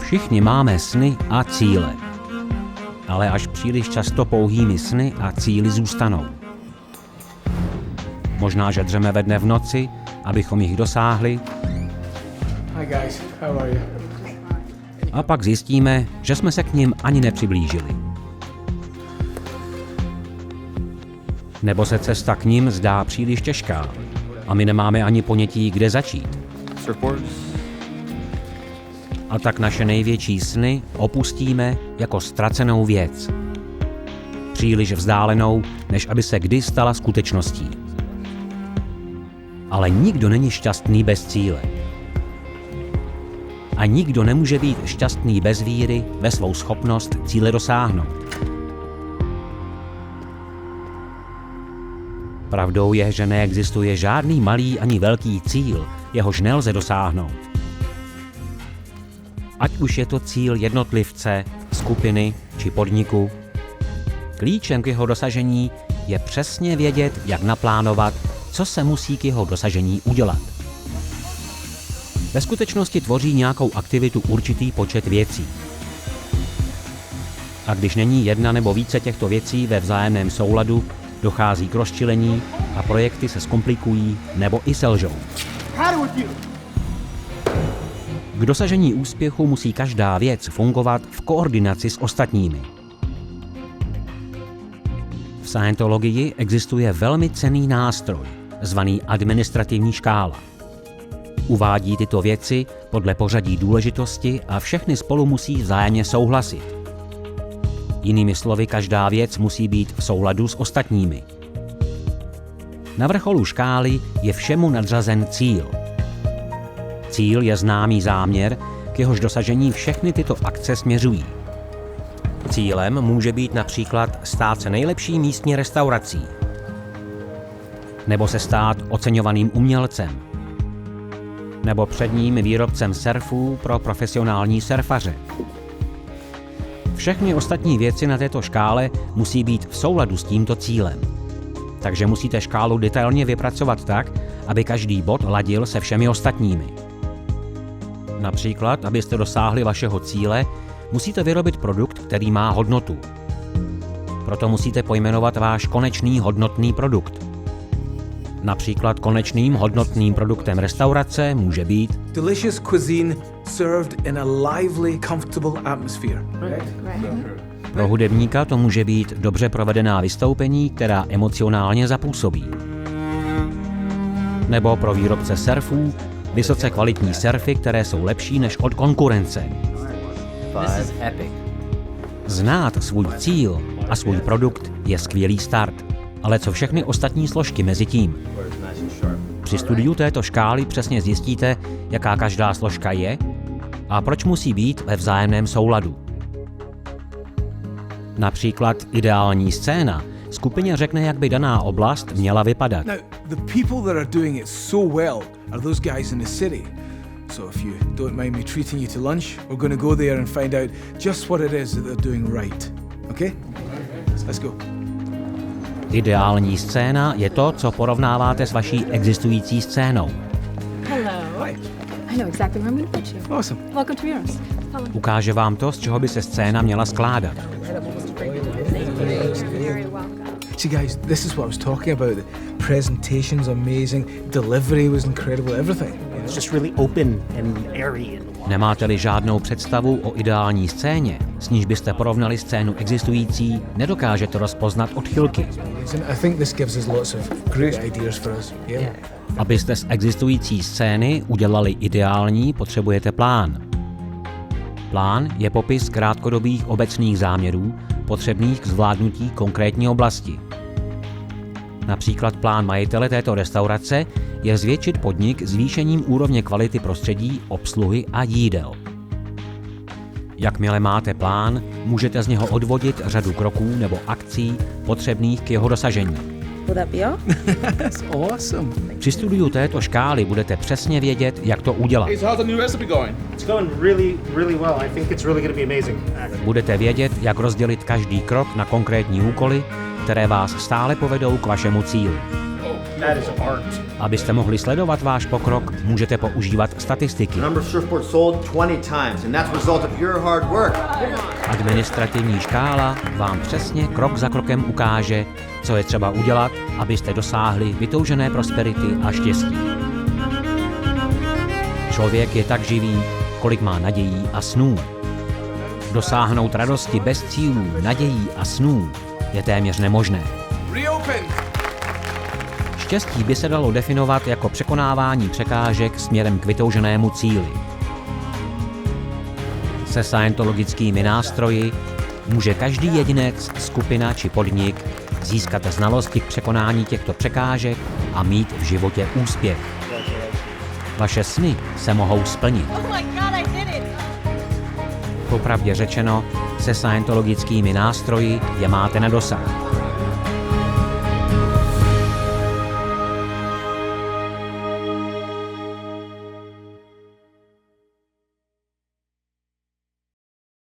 Všichni máme sny a cíle. Ale až příliš často pouhými sny a cíli zůstanou. Možná, že dřeme ve dne v noci, abychom jich dosáhli. Hi guys, how are you? A pak zjistíme, že jsme se k nim ani nepřiblížili. Nebo se cesta k nim zdá příliš těžká a my nemáme ani ponětí, kde začít. A tak naše největší sny opustíme jako ztracenou věc. Příliš vzdálenou, než aby se kdy stala skutečností. Ale nikdo není šťastný bez cíle. A nikdo nemůže být šťastný bez víry ve svou schopnost cíle dosáhnout. Pravdou je, že neexistuje žádný malý ani velký cíl, jehož nelze dosáhnout. Ať už je to cíl jednotlivce, skupiny či podniku, klíčem k jeho dosažení je přesně vědět, jak naplánovat, co se musí k jeho dosažení udělat. Ve skutečnosti tvoří nějakou aktivitu určitý počet věcí. A když není jedna nebo více těchto věcí ve vzájemném souladu, dochází k rozčilení a projekty se zkomplikují nebo i selžou. K dosažení úspěchu musí každá věc fungovat v koordinaci s ostatními. V Scientologii existuje velmi cenný nástroj, zvaný administrativní škála. Uvádí tyto věci podle pořadí důležitosti a všechny spolu musí vzájemně souhlasit. Jinými slovy, každá věc musí být v souladu s ostatními. Na vrcholu škály je všemu nadřazen cíl. Cíl je známý záměr, k jehož dosažení všechny tyto akce směřují. Cílem může být například stát se nejlepší místní restaurací, nebo se stát oceňovaným umělcem, nebo předním výrobcem surfů pro profesionální surfaře. Všechny ostatní věci na této škále musí být v souladu s tímto cílem. Takže musíte škálu detailně vypracovat tak, aby každý bod ladil se všemi ostatními. Například, abyste dosáhli vašeho cíle, musíte vyrobit produkt, který má hodnotu. Proto musíte pojmenovat váš konečný hodnotný produkt. Například konečným hodnotným produktem restaurace může být Delicious cuisine served in a lively, comfortable atmosphere. pro hudebníka to může být dobře provedená vystoupení, která emocionálně zapůsobí. Nebo pro výrobce surfů vysoce kvalitní surfy, které jsou lepší než od konkurence. Znát svůj cíl a svůj produkt je skvělý start, ale co všechny ostatní složky mezi tím? Při studiu této škály přesně zjistíte, jaká každá složka je a proč musí být ve vzájemném souladu. Například ideální scéna skupině řekne, jak by daná oblast měla vypadat. Now, the people that are doing it so well are those guys in the city. So if you don't mind me treating you to lunch, we're going to go there and find out just what it is that they're doing right. Okay? Let's go. Ideální scéna je to, co porovnáváte s vaší existující scénou. Hello. Hi. I know exactly where I'm going to put you. Awesome. Welcome to yours. Hello. Ukáže vám to, z čeho by se scéna měla skládat. See guys, this is what I was talking about. The presentation's amazing, delivery was incredible, everything. It's just really open and airy. Nemáte-li žádnou představu o ideální scéně, s níž byste porovnali scénu existující, nedokážete rozpoznat odchylky. I think this gives us lots of great ideas for us. Yeah. Abyste z existující scény udělali ideální, potřebujete plán. Plán je popis krátkodobých obecných záměrů, potřebných k zvládnutí konkrétní oblasti. Například plán majitele této restaurace je zvětšit podnik zvýšením úrovně kvality prostředí, obsluhy a jídel. Jakmile máte plán, můžete z něho odvodit řadu kroků nebo akcí potřebných k jeho dosažení. Will that be all? That's awesome. Při studiu této škály budete přesně vědět, jak to udělat. So how's the new recipe going? It's going really, really well. I think it's really going to be amazing. Budete vědět, jak rozdělit každý krok na konkrétní úkoly, které vás stále povedou k vašemu cíli. Oh, That is art. Abyste mohli sledovat váš pokrok, můžete používat statistiky. The number of surfboards sold 20 times, and that's a result of your hard work. Administrativní škála vám přesně krok za krokem ukáže, co je třeba udělat, abyste dosáhli vytoužené prosperity a štěstí. Člověk je tak živý, kolik má nadějí a snů. Dosáhnout radosti bez cílů, nadějí a snů je téměř nemožné. Reopen! Štěstí by se dalo definovat jako překonávání překážek směrem k vytouženému cíli. Se scientologickými nástroji může každý jedinec, skupina či podnik získat znalosti k překonání těchto překážek a mít v životě úspěch. Vaše sny se mohou splnit. Popravdě řečeno, se scientologickými nástroji je máte na dosah.